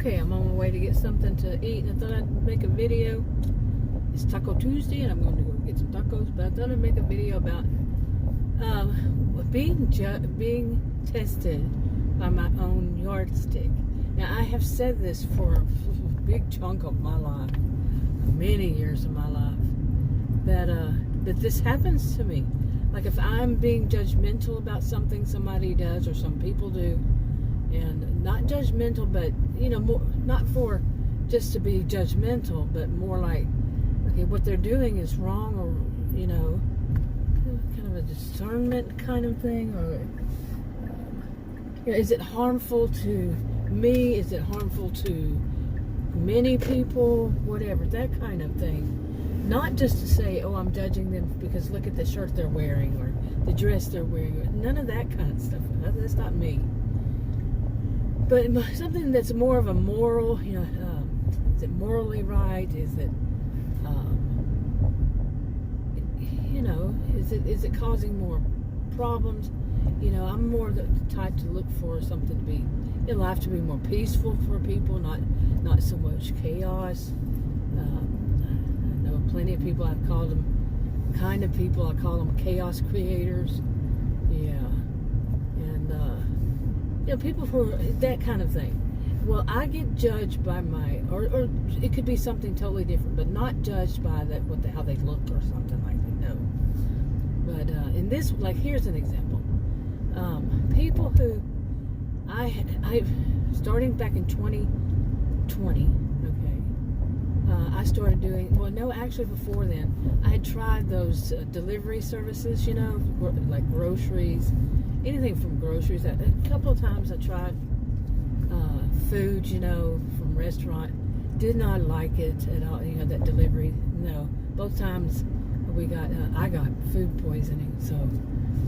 okay, I'm on my way to get something to eat, and I thought I'd make a video. It's Taco Tuesday, and I'm going to go get some tacos, but I thought I'd make a video about being tested by my own yardstick. Now, I have said this for a big chunk of my life, many years of my life, that this happens to me. Like if I'm being judgmental about something somebody does or some people do, and not judgmental, but more, not for just to be judgmental, but more like, okay, what they're doing is wrong, or kind of a discernment kind of thing, or is it harmful to me? Is it harmful to many people? Whatever, that kind of thing. Not just to say, oh, I'm judging them because look at the shirt they're wearing or the dress they're wearing. None of that kind of stuff. That's not me. But something that's more of a moral, is it morally right? Is it, is it causing more problems? I'm more the type to look for something to be, life to be more peaceful for people, not so much chaos. I know plenty of people, I've called them kind of people, I call them chaos creators. Yeah. And, people who are that kind of thing. Well, I get judged by or it could be something totally different, but not judged by how they look or something like that, no. But in this, like, here's an example. People who I starting back in 2020, I started doing, actually before then, I had tried those delivery services, like groceries, anything from groceries. A couple of times I tried food, from restaurant. Did not like it at all, that delivery. No, both times I got food poisoning, so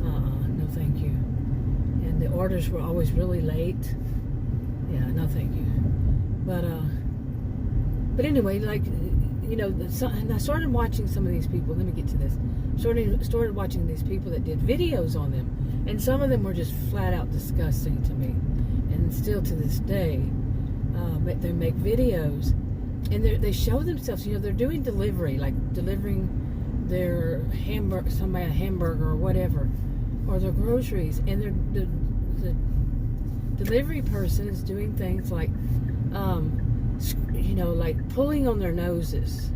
no thank you. And the orders were always really late. Yeah, no thank you. But anyway, like, and I started watching some of these people. Let me get to this. Started watching these people that did videos on them, and some of them were just flat out disgusting to me. And still to this day, they make videos, and they show themselves. They're doing delivery, like delivering their somebody a hamburger or whatever, or their groceries, and the delivery person is doing things like, like pulling on their noses.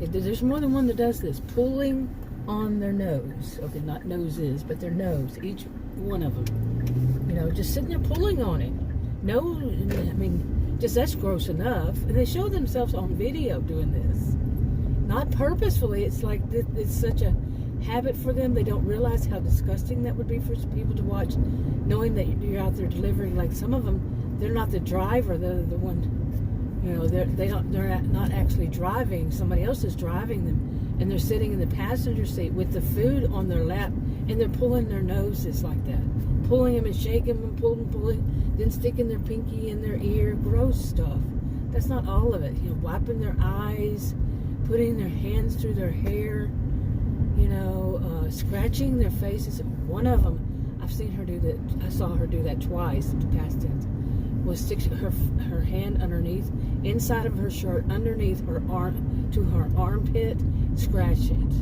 There's more than one that does this, pulling on their nose. Okay, not noses, but their nose, each one of them. Just sitting there pulling on it. No, I mean, just that's gross enough. And they show themselves on video doing this. Not purposefully. It's like it's such a habit for them. They don't realize how disgusting that would be for people to watch, knowing that you're out there delivering. Like some of them, they're not the driver. They're the one. They're not actually driving. Somebody else is driving them, and they're sitting in the passenger seat with the food on their lap, and they're pulling their noses like that, pulling them and shaking them, pulling, then sticking their pinky in their ear. Gross stuff. That's not all of it. Wiping their eyes, putting their hands through their hair, scratching their faces. One of them, I've seen her do that. I saw her do that twice in the past tense. Was stick her hand underneath, inside of her shirt, underneath her arm, to her armpit, scratch it.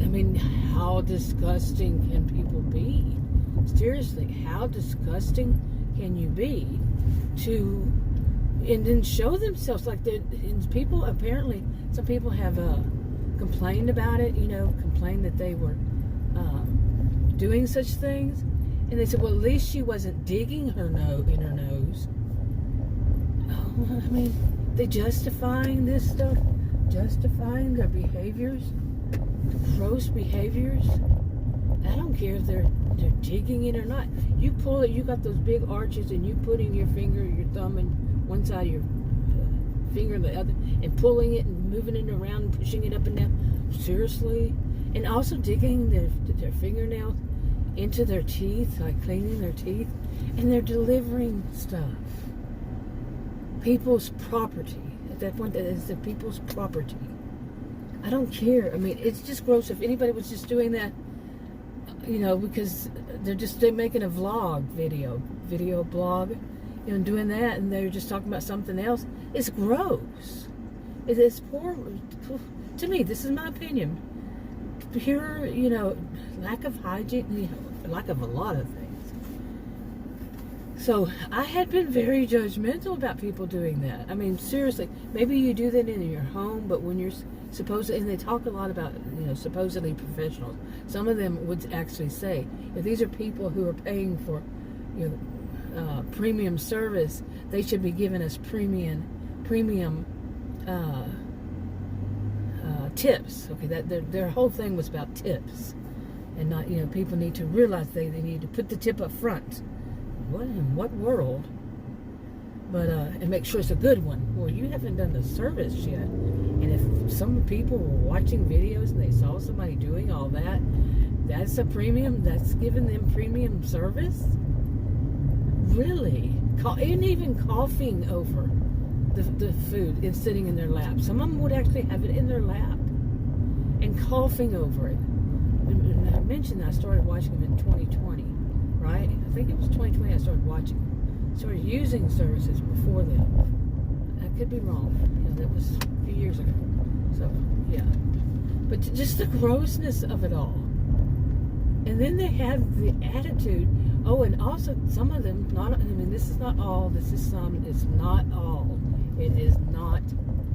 I mean, how disgusting can people be? Seriously, how disgusting can you be and then show themselves like people, apparently, some people have complained about it, complained that they were doing such things. And they said, well, at least she wasn't digging her nose in her nose. Oh, I mean, they justifying this stuff, justifying their behaviors, gross behaviors. I don't care if they're digging it or not. You pull it, you got those big arches, and you putting your finger, your thumb in one side of your finger and the other, and pulling it and moving it around and pushing it up and down. Seriously? And also digging their fingernails into their teeth, like cleaning their teeth, and they're delivering stuff. People's property. At that point, that is the people's property. I don't care. I mean, it's just gross. If anybody was just doing that, because they're making a vlog video blog, doing that, and they're just talking about something else. It's gross. It's poor. To me, this is my opinion. Pure, lack of hygiene, lack of a lot of things. So I had been very judgmental about people doing that. I mean, seriously, maybe you do that in your home, but when you're and they talk a lot about, supposedly professionals. Some of them would actually say, if these are people who are paying for, premium service, they should be giving us premium tips. Okay, that their whole thing was about tips, and not, people need to realize they need to put the tip up front. What in what world? But and make sure it's a good one. Well, you haven't done the service yet. And if some people were watching videos and they saw somebody doing all that, that's a premium. That's giving them premium service. Really? And even coughing over the food and sitting in their lap. Some of them would actually have it in their lap and coughing over it. And I mentioned that I started watching them in 2020, right? I think it was 2020 I started watching them. Started using services before then. I could be wrong. That was a few years ago. So, yeah. But just the grossness of it all. And then they have the attitude. Oh, and also some of them, this is not all. This is some. It's not all. It is not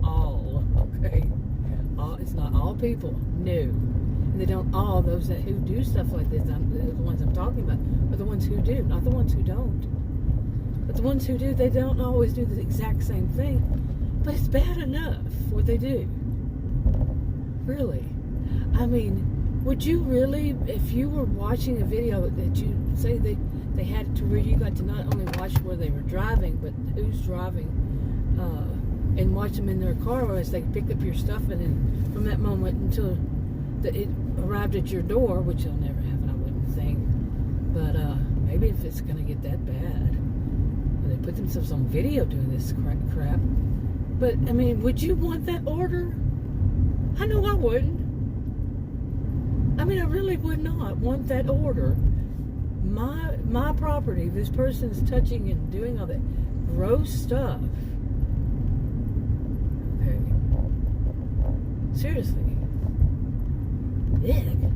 all. Okay? It's not all people. No. And they don't all. Those who do stuff like this, the ones I'm talking about, are the ones who do, not the ones who don't. But the ones who do, they don't always do the exact same thing. But it's bad enough what they do. Really. I mean, would you really, if you were watching a video that you say they had it to where you got to not only watch where they were driving, but who's driving, and watch them in their car as they pick up your stuff, and then from that moment until it arrived at your door, which will never happen, I wouldn't think. But maybe if it's going to get that bad, they put themselves on video doing this crap. But, I mean, would you want that order? I know I wouldn't. I mean, I really would not want that order. My property, this person's touching and doing all that gross stuff. Okay. Seriously. Ugh.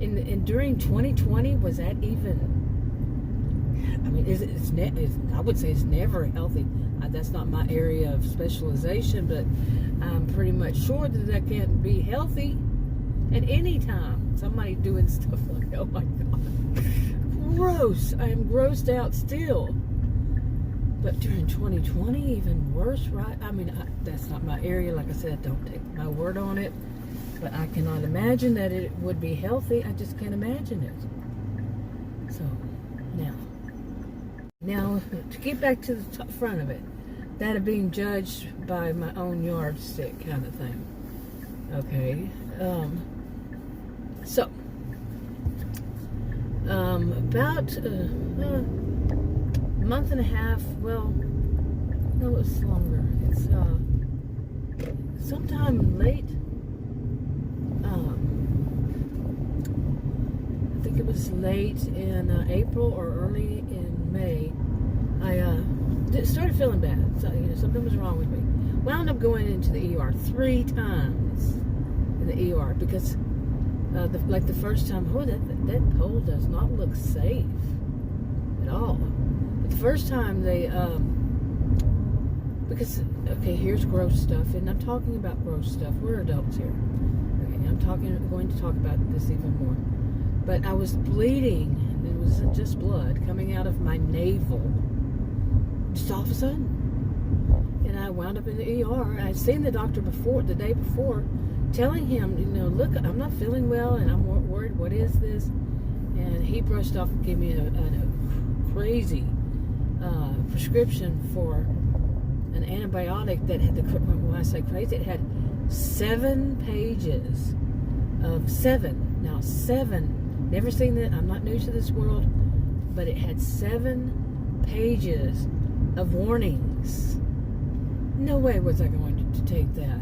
And during 2020, was that even... I mean, I would say it's never healthy. That's not my area of specialization, but I'm pretty much sure that can't be healthy at any time. Somebody doing stuff like, oh my God, gross. I am grossed out still. But during 2020, even worse, right? I mean, that's not my area. Like I said, don't take my word on it. But I cannot imagine that it would be healthy. I just can't imagine it. So, now, to get back to the front of it, that of being judged by my own yardstick kind of thing. Okay. So, about a month and a half, well, no, it's longer. It's sometime late. I think it was late in April or early in May. I started feeling bad. So, something was wrong with me. Wound up going into the ER 3 times in the ER because, the first time, that pole does not look safe at all. But the first time they, because, okay, here's gross stuff, and I'm talking about gross stuff. We're adults here. Okay, I'm going to talk about this even more. But I was bleeding, and it wasn't just blood coming out of my navel. Just all of a sudden. And I wound up in the ER. I'd seen the doctor the day before, telling him, look, I'm not feeling well, and I'm worried, what is this? And he brushed off and gave me a crazy prescription for an antibiotic that had when I say crazy, it had 7 pages of 7. Now, 7. Never seen that. I'm not new to this world. But it had 7 pages of warnings. No way was I going to take that.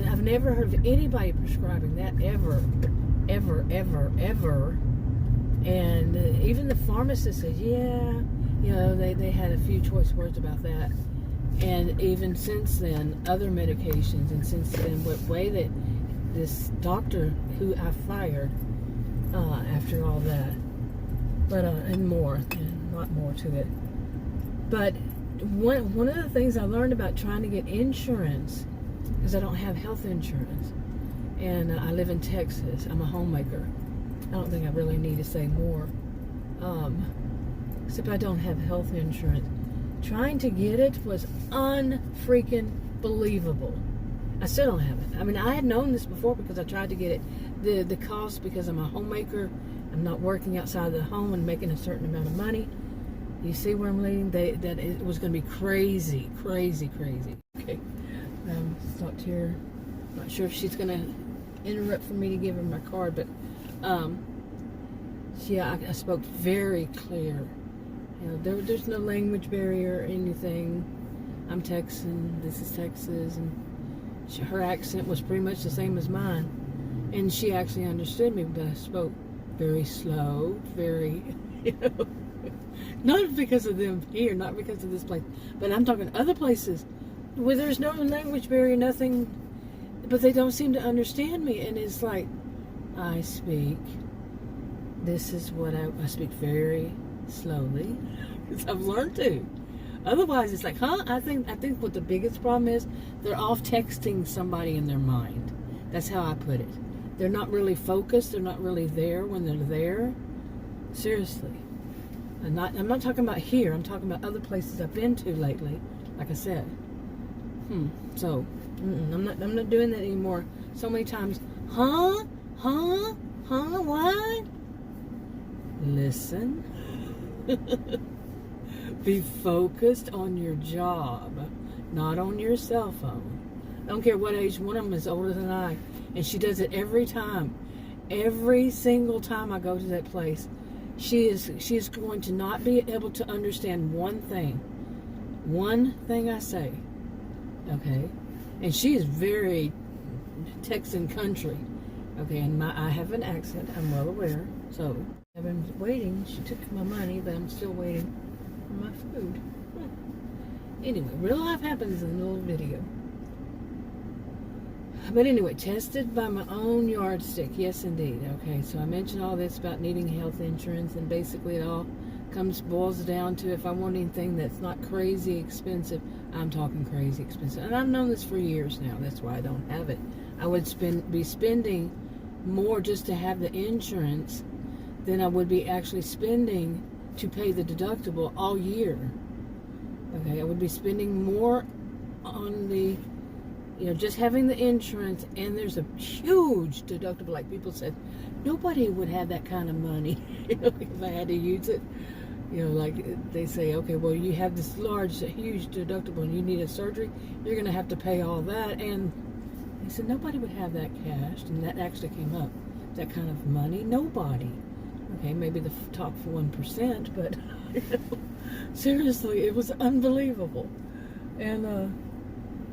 I've never heard of anybody prescribing that ever. And even the pharmacist said, yeah, You know, they had a few choice words about that. And even since then, other medications, and since then, what way that this doctor who I fired after all that, but and more, and a lot more to it. But one of the things I learned about trying to get insurance, because I don't have health insurance, and I live in Texas. I'm a homemaker. I don't think I really need to say more. Except I don't have health insurance. Trying to get it was unfreaking believable. I still don't have it. I mean, I had known this before because I tried to get it. The cost, because I'm a homemaker, I'm not working outside of the home and making a certain amount of money. You see where I'm leading? That it was going to be crazy, crazy, crazy. Okay, stopped here. Not sure if she's going to interrupt for me to give her my card, but yeah, I spoke very clear. You know, there's no language barrier or anything. I'm Texan. This is Texas, and her accent was pretty much the same as mine, and she actually understood me. But I spoke very slow, very, you know, not because of them here, not because of this place, but I'm talking other places where there's no language barrier, nothing, but they don't seem to understand me. And it's like, I speak. This is what I speak very slowly, because I've learned to. Otherwise, it's like, I think what the biggest problem is, they're off texting somebody in their mind. That's how I put it. They're not really focused. They're not really there when they're there. Seriously. I'm not talking about here. I'm talking about other places I've been to lately. Like I said. So, I'm not doing that anymore. So many times, what? Listen. Be focused on your job, not on your cell phone. I don't care what age. One of them is older than I, and she does it every time. Every single time I go to that place, she is going to not be able to understand one thing I say. Okay, and she is very Texan country. Okay, and I have an accent. I'm well aware. So I've been waiting. She took my money, but I'm still waiting for my food. Anyway, real life happens in the little video. But anyway, tested by my own yardstick. Yes, indeed. Okay, so I mentioned all this about needing health insurance, and basically it all boils down to, if I want anything that's not crazy expensive, I'm talking crazy expensive. And I've known this for years now. That's why I don't have it. I would be spending more just to have the insurance than I would be actually spending to pay the deductible all year. Okay, I would be spending more on the, you know, just having the insurance, and there's a huge deductible. Like people said, nobody would have that kind of money, you know, if I had to use it. You know, like they say, okay, well, you have this huge deductible and you need a surgery, you're going to have to pay all that. And they said nobody would have that cash, and that actually came up. That kind of money, nobody. Okay, maybe the top 1%, but you know, seriously, it was unbelievable. And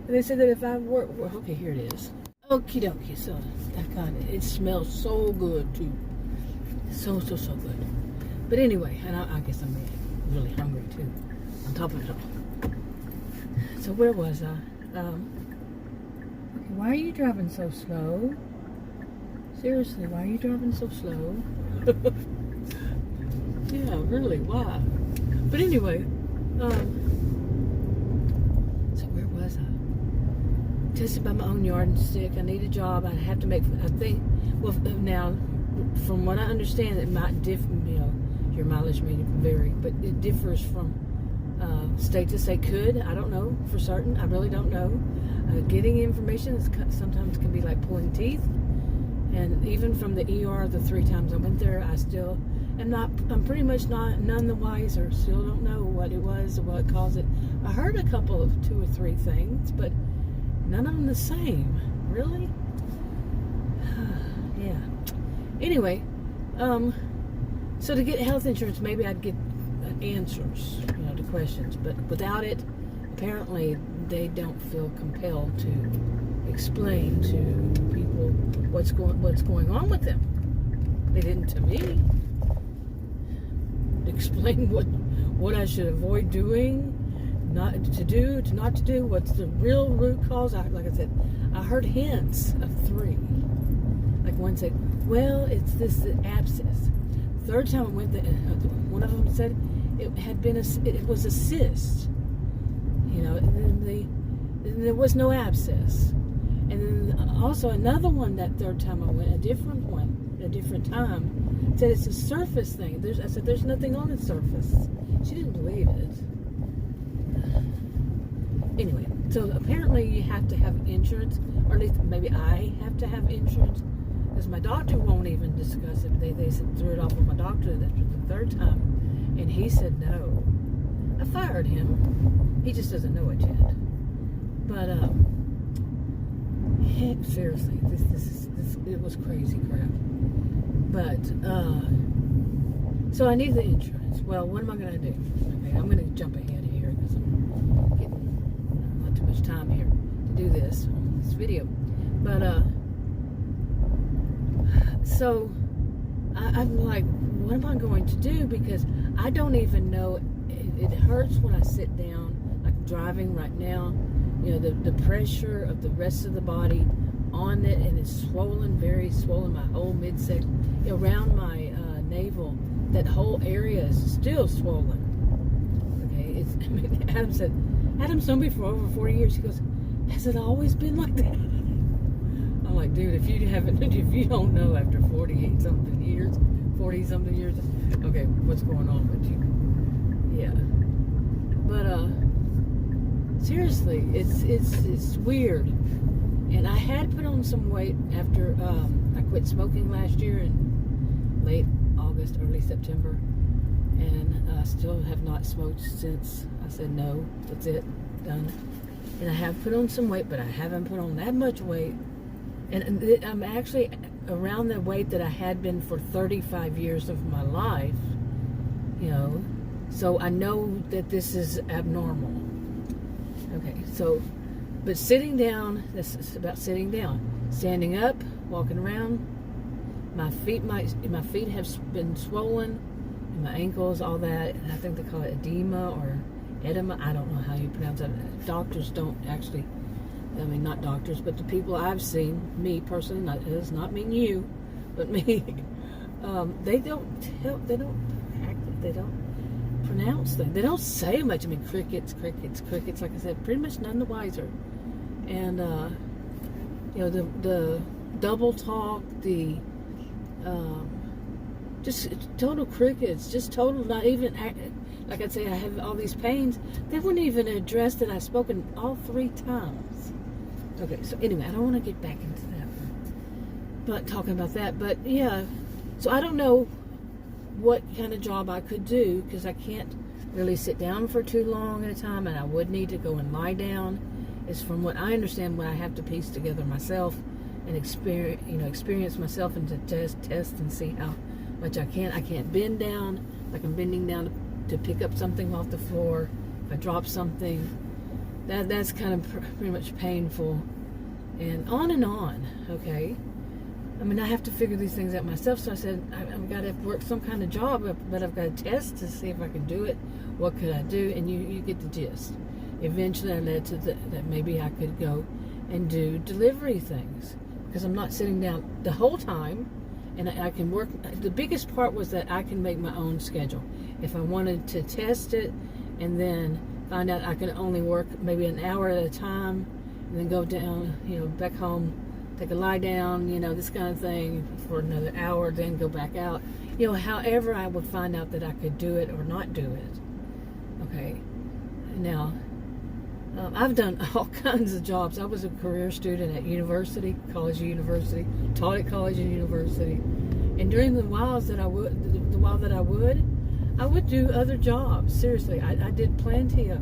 they said that if I work, okay, here it is. Okie dokie, so I got it. It smells so good too. So good. But anyway, and I guess I'm really hungry too, on top of it all. So where was I? Why are you driving so slow? Seriously, why are you driving so slow? Yeah, really, why? But anyway, so where was I? Tested by my own yardstick. I need a job. I'd have to make, I think, well, now, from what I understand, it might differ, you know, your mileage may vary, but it differs from state to state. I don't know for certain. I really don't know. Getting information sometimes can be like pulling teeth. And even from the ER, the 3 times I went there, I still I'm pretty much none the wiser. Still don't know what it was or what caused it. I heard a couple of 2 or 3 things, but none of them the same. Really? Yeah. Anyway, so to get health insurance, maybe I'd get answers, you know, to questions. But without it, apparently they don't feel compelled to explain to people what's going on with them. They didn't to me. Explain what I should avoid doing, not to do, what's the real root cause. Like I said, I heard hints of 3. Like one said, well, it's this abscess. Third time I went there, one of them said it was a cyst. And then there was no abscess. And then also another one that third time I went, a different time, said it's a surface thing. I said, there's nothing on the surface. She didn't believe it. Anyway, so apparently you have to have insurance, or at least maybe I have to have insurance, because my doctor won't even discuss it. They threw it off with my doctor after the third time, and he said no. I fired him. He just doesn't know it yet. But seriously, this it was crazy crap. But so I need the insurance. Well, what am I going to do? Okay, I'm going to jump ahead here because I'm getting not too much time here to do this on this video. But so I'm like, what am I going to do? Because I don't even know. It hurts when I sit down, like I'm driving right now. The pressure of the rest of the body on it, and it's swollen, very swollen. My whole midsection, around my navel, that whole area is still swollen. Okay, Adam's known me for over 40 years. He goes, has it always been like that? I'm like, dude, if you don't know after 40 something years, okay, what's going on with you? Yeah, but seriously, it's weird. And I had put on some weight after I quit smoking last year in late August, early September, and I still have not smoked since. I said no, that's it, done. And I have put on some weight, but I haven't put on that much weight. And I'm actually around the weight that I had been for 35 years of my life, so I know that this is abnormal. Okay, so, but sitting down, this is about sitting down. Standing up, walking around, my feet have been swollen, and my ankles, all that. I think they call it edema or edema. I don't know how you pronounce it. Doctors don't actually, not doctors, but the people I've seen, me personally, it does not mean you, but me, they don't pronounce them. They don't say much. Crickets. Like I said, pretty much none the wiser. And the double talk, the just total crickets, just total. Not even like I'd say I have all these pains. They wouldn't even address that I've spoken all 3 times. Okay, so anyway, I don't want to get back into that one, but talking about that. But yeah, so I don't know what kind of job I could do, because I can't really sit down for too long at a time, and I would need to go and lie down. Is from what I understand, what I have to piece together myself and experience myself, and to test and see how much I can. I can't bend down like I'm bending down to pick up something off the floor. If I drop something, that's kind of pretty much painful, and on. Okay. I have to figure these things out myself. So I said, I've got to work some kind of job, but I've got to test to see if I can do it. What could I do? And you get the gist. Eventually I led to that maybe I could go and do delivery things, because I'm not sitting down the whole time, and I can work. The biggest part was that I can make my own schedule. If I wanted to test it and then find out I can only work maybe an hour at a time, and then go down, back home, take a lie down, this kind of thing for another hour, then go back out. However I would find out that I could do it or not do it. Okay. Now, I've done all kinds of jobs. I was a career student at college and university, taught at college and university. And during the while that I would do other jobs. Seriously, I did plenty of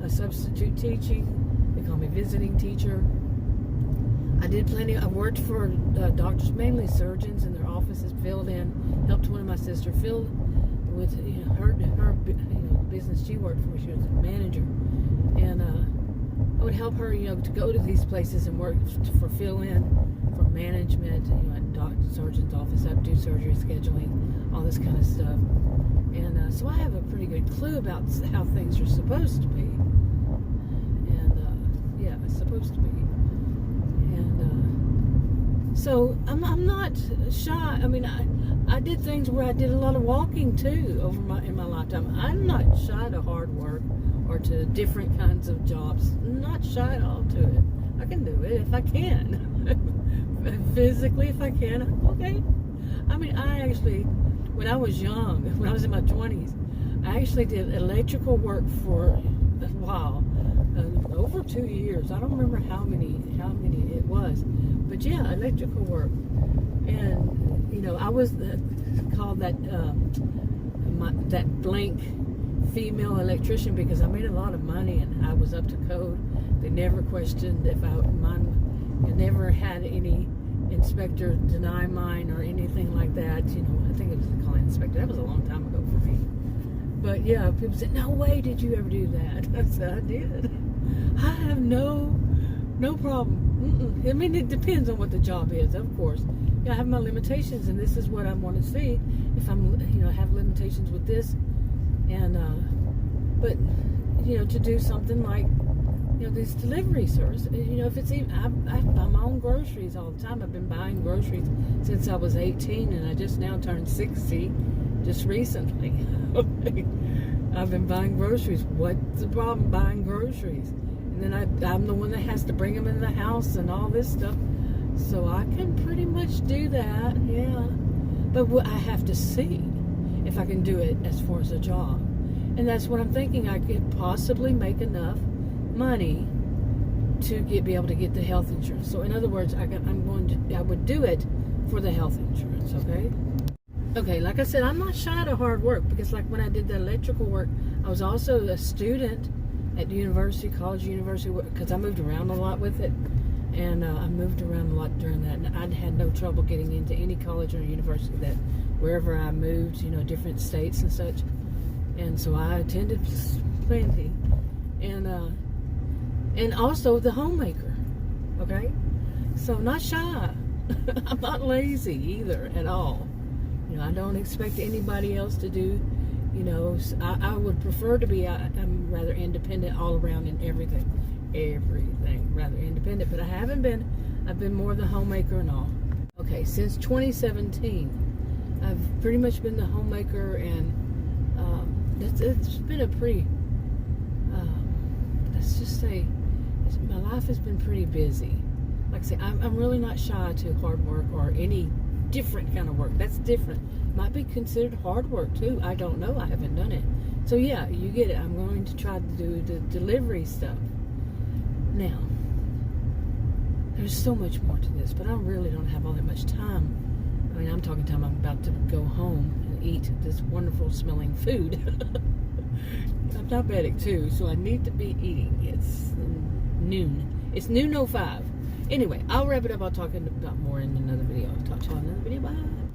substitute teaching. They call me visiting teacher. I did plenty. I worked for doctors, mainly surgeons, in their offices, filled in, helped one of my sisters fill with her business she worked for. She was a manager, and I would help her to go to these places and work for fill in for management. At surgeon's office, I'd do surgery scheduling, all this kind of stuff. And so I have a pretty good clue about how things are supposed to be. And yeah, it's supposed to be. And so I'm not shy. I mean, I did things where I did a lot of walking too in my lifetime. I'm not shy to hard work or to different kinds of jobs. I'm not shy at all to it. I can do it if I can. Physically, if I can. Okay. I mean, I actually, when I was young, when I was in my 20s, I actually did electrical work for a while, over 2 years. I don't remember how many it was, but yeah, electrical work. And you know, I was called that that blank female electrician because I made a lot of money and I was up to code. They never questioned if I never had any inspector deny mine or anything like that. You know, I think it was the client inspector. That was a long time ago for me. But yeah, people said, "No way, did you ever do that?" I said, "I did. I have no problem." I mean, it depends on what the job is, of course. I have my limitations, and this is what I want to see. If I'm, you know, have limitations with this, and but you know, to do something like, you know, this delivery service, you know, if it's even, I buy my own groceries all the time. I've been buying groceries since I was 18, and I just now turned 60, just recently. I've been buying groceries. What's the problem buying groceries? And then I'm the one that has to bring them in the house and all this stuff. So I can pretty much do that, yeah. But I have to see if I can do it as far as a job. And that's what I'm thinking. I could possibly make enough money to be able to get the health insurance. So in other words, I would do it for the health insurance, okay? Okay, like I said, I'm not shy to hard work because like when I did the electrical work, I was also a student at college university, because I moved around a lot with it. And I moved around a lot during that, and I had no trouble getting into any college or university that wherever I moved, you know, different states and such. And so I attended plenty, and also the homemaker. Okay, so not shy. I'm not lazy either at all. You know, I don't expect anybody else to do. You know, I would prefer to be. I'm rather independent all around in everything, rather independent. But I haven't been. I've been more the homemaker and all. Okay, since 2017, I've pretty much been the homemaker, and it's been a pretty. Let's just say, my life has been pretty busy. Like I say, I'm really not shy to hard work or any different kind of work. That's different. Might be considered hard work too. I don't know. I haven't done it. So yeah, you get it. I'm going to try to do the delivery stuff. Now, there's so much more to this, but I really don't have all that much time. I mean, I'm talking time. I'm about to go home and eat this wonderful smelling food. I'm diabetic too, so I need to be eating. It's noon. It's noon 05. Anyway, I'll wrap it up. I'll talk about more in another video. I'll talk to you in another video. Bye.